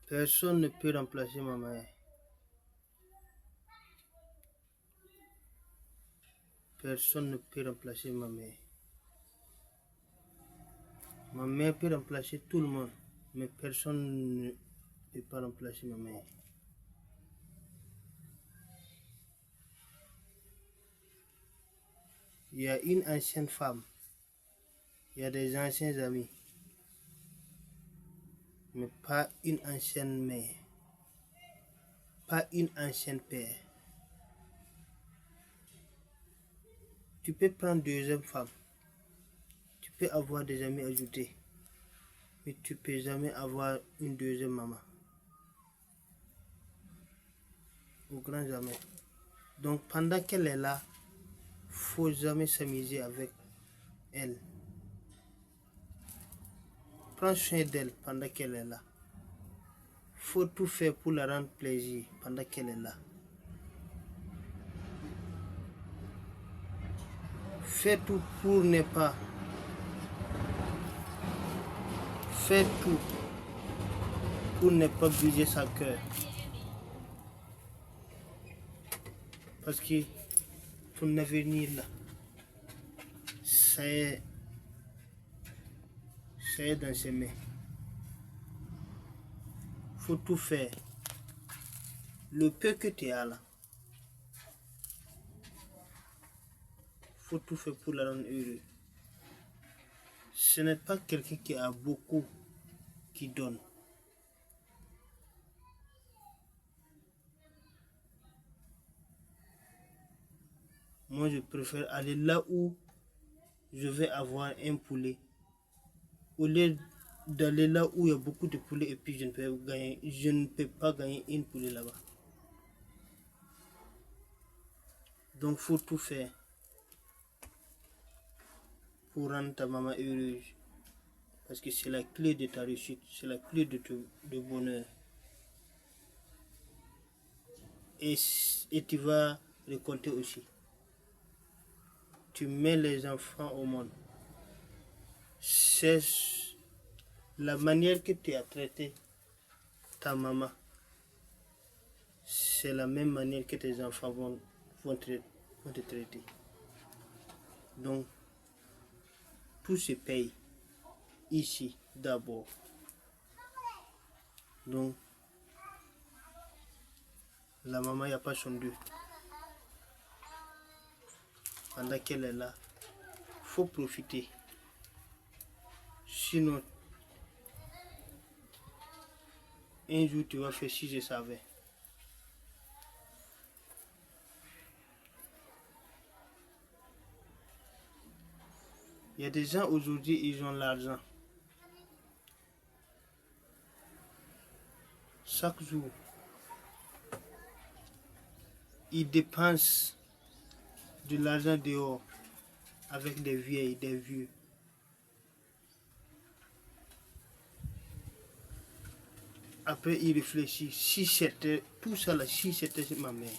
Personne ne peut remplacer ma mère. Personne ne peut remplacer ma mère. Ma mère peut remplacer tout le monde, mais personne ne peut pas remplacer ma mère. Il y a une ancienne femme, il y a des anciens amis, mais pas une ancienne mère, pas une ancienne père. Tu peux prendre deuxième femme, tu peux avoir des amis ajoutés, mais tu peux jamais avoir une deuxième maman. Au grand jamais. Donc pendant qu'elle est là, faut jamais s'amuser avec elle. Prends soin d'elle pendant qu'elle est là. Faut tout faire pour la rendre plaisir pendant qu'elle est là. Fais tout pour ne pas. Fais tout pour ne pas briser sa cœur. Parce que ton avenir là, c'est dans ses mains. Faut tout faire. Le peu que tu as là, faut tout faire pour la rendre heureuse. Ce n'est pas quelqu'un qui a beaucoup qui donne. Moi, je préfère aller là où je vais avoir un poulet, au lieu d'aller là où il y a beaucoup de poulets et puis je ne peux pas gagner une poulet là-bas. Donc, faut tout faire pour rendre ta maman heureuse. Parce que c'est la clé de ta réussite, c'est la clé de bonheur. Et tu vas récolter aussi. Tu mets les enfants au monde. C'est la manière que tu as traité ta maman. C'est la même manière que tes enfants vont te traiter. Donc, tout se paye ici d'abord. Donc, la maman, il n'y a pas son deux. Pendant qu'elle est là, il faut profiter. Sinon, un jour, tu vas faire si je savais. Il y a des gens aujourd'hui, ils ont l'argent. Chaque jour, ils dépensent de l'argent dehors avec des vieilles, des vieux. Après, ils réfléchissent. Si c'était tout ça là, si c'était ma mère.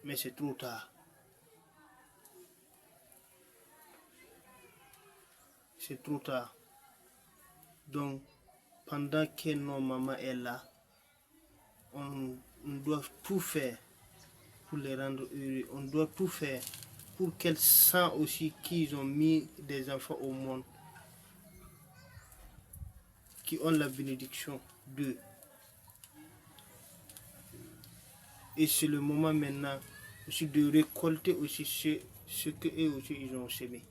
Mais c'est trop tard. C'est trop tard. Donc, pendant que nos mamans est là, on doit tout faire pour les rendre heureux. On doit tout faire pour qu'elles sentent aussi qu'ils ont mis des enfants au monde, qui ont la bénédiction d'eux. Et c'est le moment maintenant aussi de récolter aussi ce que eux aussi ils ont semé.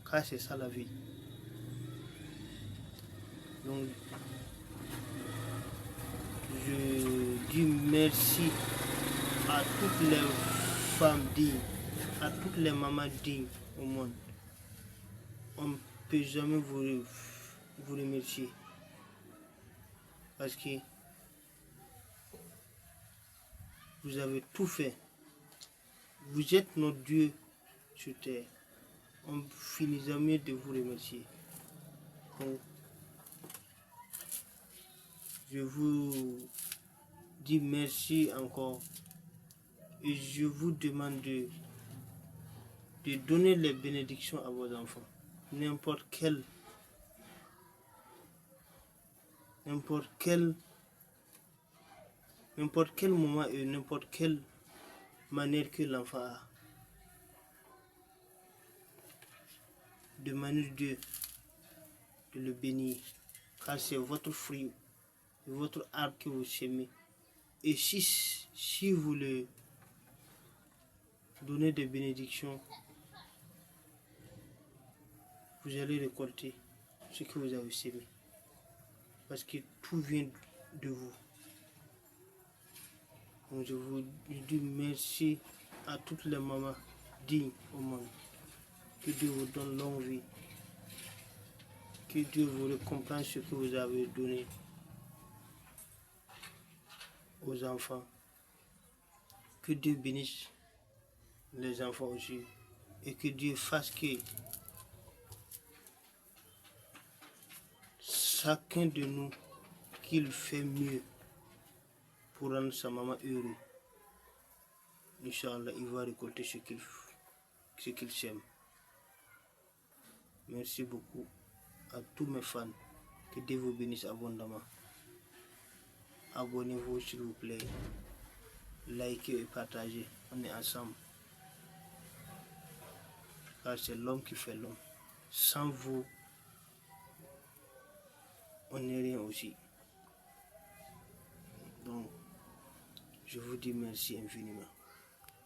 Car c'est ça la vie. Donc, je dis merci à toutes les femmes dignes, à toutes les mamans dignes au monde. On ne peut jamais vous remercier. Parce que vous avez tout fait. Vous êtes notre Dieu sur terre. On ne finit jamais de vous remercier. Donc, je vous dis merci encore. Et je vous demande de donner les bénédictions à vos enfants. N'importe quel n'importe quel moment et n'importe quelle manière que l'enfant a. Demandez Dieu de le bénir, car c'est votre fruit, votre arbre que vous semez. Et si vous le donnez des bénédictions, vous allez récolter ce que vous avez semé. Parce que tout vient de vous. Donc je vous dis merci à toutes les mamans dignes au monde. Que Dieu vous donne longue vie. Que Dieu vous récompense ce que vous avez donné aux enfants. Que Dieu bénisse les enfants aussi. Et que Dieu fasse que chacun de nous qu'il fait mieux pour rendre sa maman heureux. Inch'Allah, il va récolter ce qu'il sème. Merci beaucoup à tous mes fans. Que Dieu vous bénisse abondamment. Abonnez-vous s'il vous plaît. Likez et partagez. On est ensemble. Car c'est l'homme qui fait l'homme. Sans vous, on n'est rien aussi. Donc, je vous dis merci infiniment.